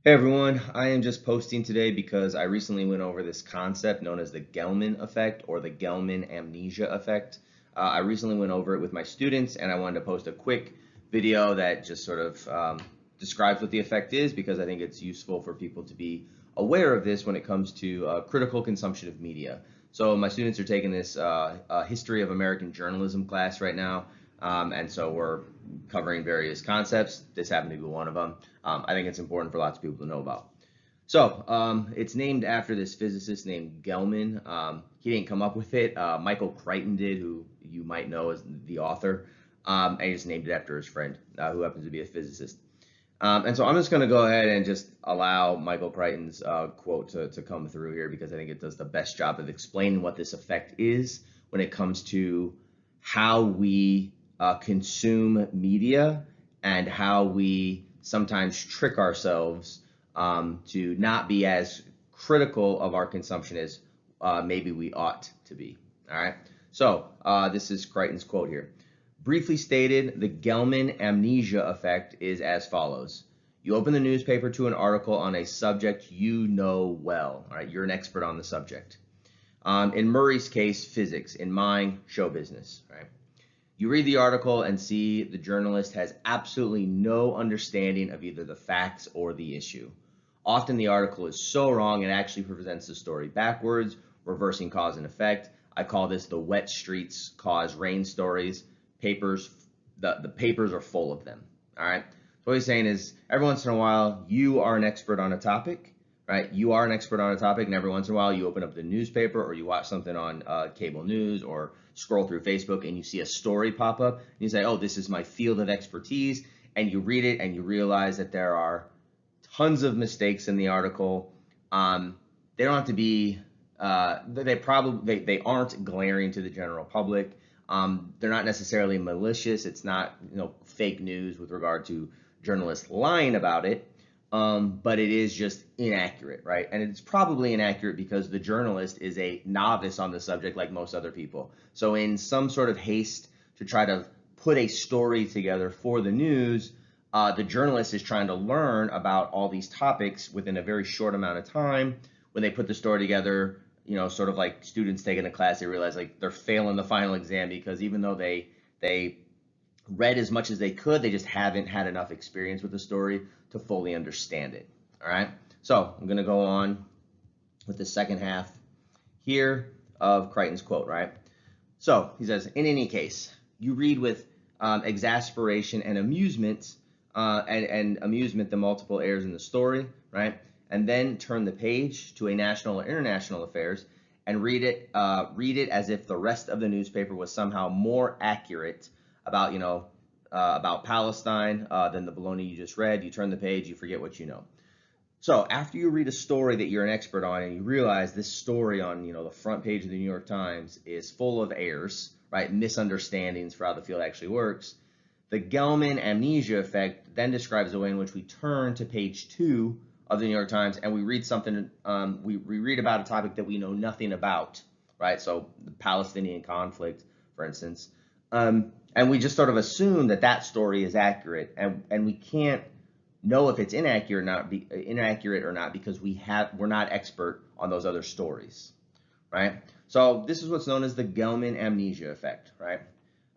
Hey everyone, I am just posting today because I recently went over this concept known as the Gell-Mann Effect or the Gell-Mann Amnesia Effect. I recently went over it with my students and I wanted to post a quick video that just sort of describes what the effect is because I think it's useful for people to be aware of this when it comes to critical consumption of media. So my students are taking this History of American Journalism class right now, and so we're covering various concepts. This happened to be one of them. I think it's important for lots of people to know about. So it's named after this physicist named Gell-Mann. He didn't come up with it. Michael Crichton did, who you might know as the author. And he just named it after his friend, who happens to be a physicist. And so I'm just going to go ahead and just allow Michael Crichton's quote to come through here because I think it does the best job of explaining what this effect is when it comes to how we consume media and how we sometimes trick ourselves to not be as critical of our consumption as maybe we ought to be. All right. So this is Crichton's quote here. Briefly stated, the Gell-Mann Amnesia Effect is as follows. You open the newspaper to an article on a subject you know well. All right, you're an expert on the subject. In Murray's case, physics. In mine, show business. Right. You read the article and see the journalist has absolutely no understanding of either the facts or the issue. Often the article is so wrong it actually presents the story backwards, reversing cause and effect. I call this the wet streets cause rain stories. Papers, the papers are full of them. All right. So what he's saying is every once in a while you are an expert on a topic, right? You are an expert on a topic, and every once in a while you open up the newspaper or you watch something on cable news or scroll through Facebook and you see a story pop up and you say, oh, this is my field of expertise, and you read it and you realize that there are tons of mistakes in the article. They don't have to be. They aren't glaring to the general public. They're not necessarily malicious. It's not fake news with regard to journalists lying about it, but it is just inaccurate, right? And it's probably inaccurate because the journalist is a novice on the subject like most other people. So in some sort of haste to try to put a story together for the news, the journalist is trying to learn about all these topics within a very short amount of time. When they put the story together, sort of like students taking a class, they realize like they're failing the final exam because even though they read as much as they could, they just haven't had enough experience with the story to fully understand it. All right. So I'm going to go on with the second half here of Crichton's quote, right? So he says, in any case, you read with exasperation and amusement, and amusement the multiple errors in the story, right? And then turn the page to a national or international affairs and read it as if the rest of the newspaper was somehow more accurate about Palestine than the baloney you just read. You turn the page, you forget what you know. So after you read a story that you're an expert on and you realize this story on the front page of the New York Times is full of errors, right, misunderstandings for how the field actually works, the Gell-Mann Amnesia Effect then describes the way in which we turn to page 2 of the New York Times and we read something, we read about a topic that we know nothing about, right? So the Palestinian conflict, for instance, and we just sort of assume that that story is accurate, and we can't know if it's inaccurate or not because we're not expert on those other stories, right? So this is what's known as the Gell-Mann Amnesia Effect, right?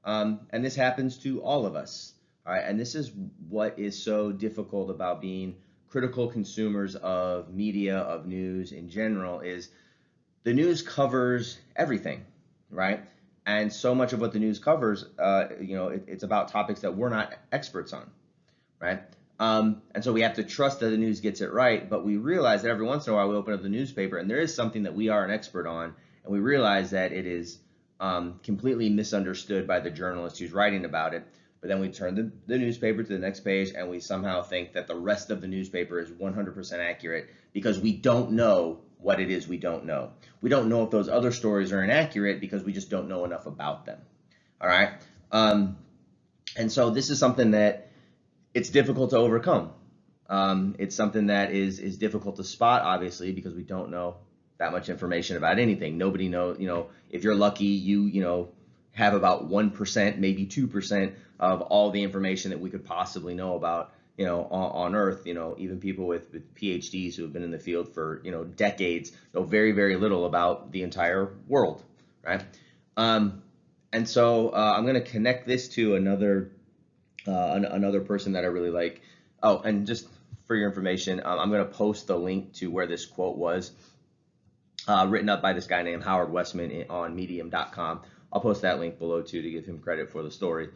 And this happens to all of us, all right? And this is what is so difficult about being critical consumers of media, of news in general, is the news covers everything, right? And so much of what the news covers, it's about topics that we're not experts on, right? And so we have to trust that the news gets it right, but we realize that every once in a while we open up the newspaper and there is something that we are an expert on, and we realize that it is completely misunderstood by the journalist who's writing about it. But then we turn the newspaper to the next page and we somehow think that the rest of the newspaper is 100% accurate because we don't know what it is we don't know. We don't know if those other stories are inaccurate because we just don't know enough about them. All right. And so this is something that it's difficult to overcome. It's something that is difficult to spot, obviously, because we don't know that much information about anything. Nobody knows, if you're lucky, you have about 1%, maybe 2% of all the information that we could possibly know about, on Earth. Even people with PhDs who have been in the field for decades know very, very little about the entire world, right? And so I'm going to connect this to another person that I really like. Oh, and just for your information, I'm going to post the link to where this quote was written up by this guy named Howard Westman on medium.com. I'll post that link below too to give him credit for the story.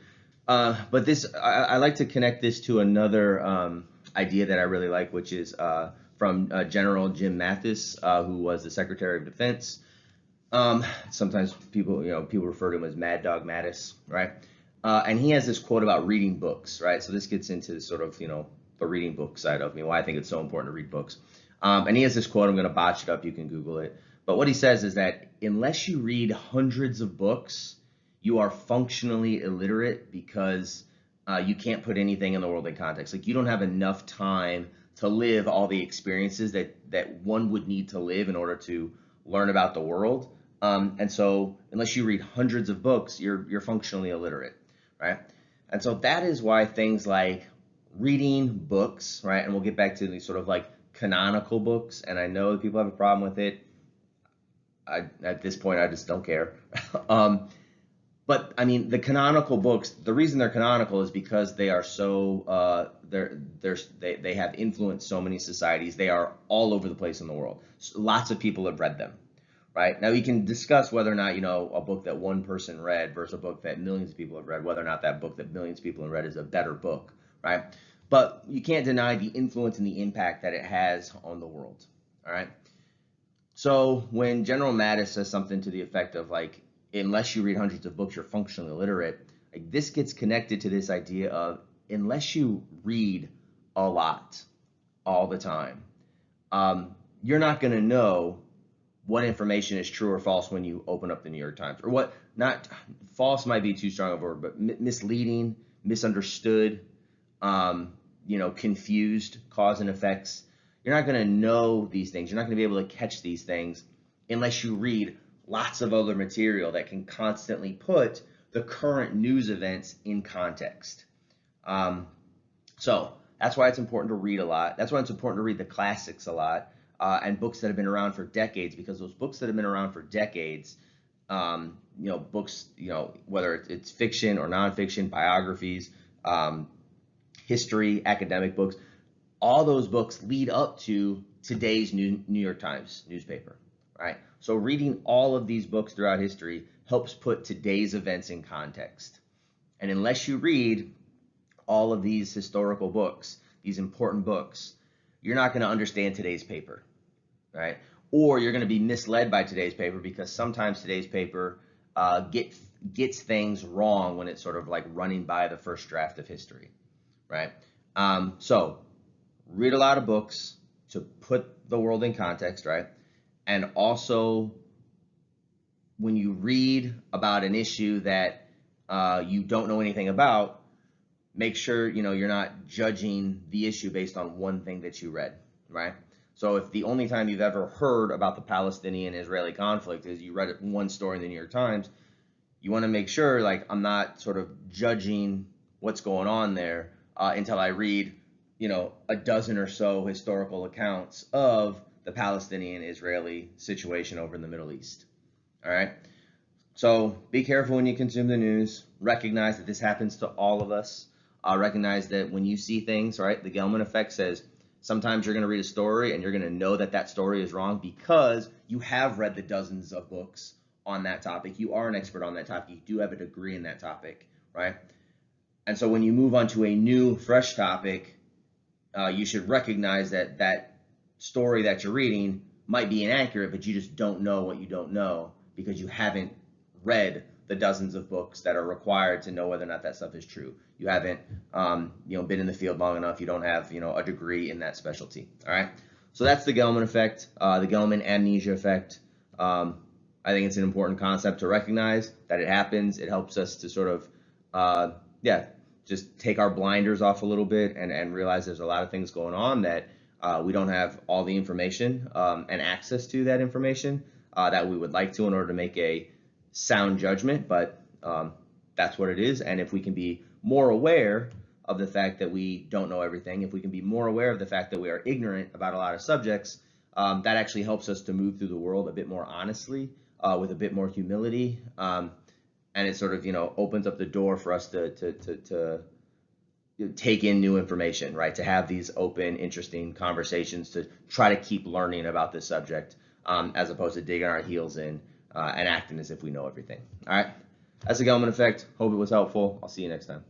But I like to connect this to another idea that I really like, which is from General Jim Mathis, who was the Secretary of Defense. Sometimes people refer to him as Mad Dog Mattis, right? And he has this quote about reading books, right? So this gets into sort of the reading book side of me, why I think it's so important to read books. And he has this quote. I'm going to botch it up. You can Google it. But what he says is that unless you read hundreds of books, you are functionally illiterate because you can't put anything in the world in context. Like, you don't have enough time to live all the experiences that one would need to live in order to learn about the world. And so unless you read hundreds of books, you're functionally illiterate, right? And so that is why things like reading books, right? And we'll get back to these sort of like canonical books, and I know that people have a problem with it. At this point, I just don't care. But I mean, the canonical books, the reason they're canonical is because they are so they have influenced so many societies. They are all over the place in the world. So lots of people have read them, right? Now we can discuss whether or not a book that one person read versus a book that millions of people have read, whether or not that book that millions of people have read is a better book, right? But you can't deny the influence and the impact that it has on the world, all right? So when General Mattis says something to the effect of like, unless you read hundreds of books, you're functionally illiterate, like this gets connected to this idea of unless you read a lot all the time, you're not going to know what information is true or false when you open up the New York Times, or what, not false might be too strong of a word, but misleading, misunderstood, confused, cause and effects. You're not going to know these things. You're not going to be able to catch these things unless you read lots of other material that can constantly put the current news events in context. So that's why it's important to read a lot. That's why it's important to read the classics a lot, and books that have been around for decades, because those books that have been around for decades, books, whether it's fiction or nonfiction, biographies, history, academic books, all those books lead up to today's New York Times newspaper, right? So reading all of these books throughout history helps put today's events in context. And unless you read all of these historical books, these important books, you're not going to understand today's paper, right? Or you're going to be misled by today's paper, because sometimes today's paper gets things wrong when it's sort of like running by the first draft of history, right? So read a lot of books to put the world in context, right? And also, when you read about an issue that you don't know anything about, make sure you're not judging the issue based on one thing that you read, right? So if the only time you've ever heard about the Palestinian-Israeli conflict is you read one story in the New York Times, you want to make sure, like, I'm not sort of judging what's going on there until I read a dozen or so historical accounts of the Palestinian-Israeli situation over in the Middle East. All right. So be careful when you consume the news. Recognize that this happens to all of us. Recognize that when you see things, right, the Gell-Mann Effect says sometimes you're going to read a story and you're going to know that that story is wrong because you have read the dozens of books on that topic. You are an expert on that topic. You do have a degree in that topic, right? And so when you move on to a new, fresh topic, you should recognize that that story that you're reading might be inaccurate, but you just don't know what you don't know because you haven't read the dozens of books that are required to know whether or not that stuff is true. You haven't, been in the field long enough. You don't have, a degree in that specialty. All right. So that's the Gell-Mann Effect, the Gell-Mann Amnesia Effect. I think it's an important concept to recognize that it happens. It helps us to sort of, just take our blinders off a little bit and realize there's a lot of things going on that we don't have all the information and access to that information that we would like to in order to make a sound judgment, but that's what it is. And if we can be more aware of the fact that we don't know everything, if we can be more aware of the fact that we are ignorant about a lot of subjects, that actually helps us to move through the world a bit more honestly, with a bit more humility, and it sort of opens up the door for us to take in new information, right? To have these open, interesting conversations, to try to keep learning about this subject, as opposed to digging our heels in and acting as if we know everything. All right, that's the Gell-Mann Effect. Hope it was helpful. I'll see you next time.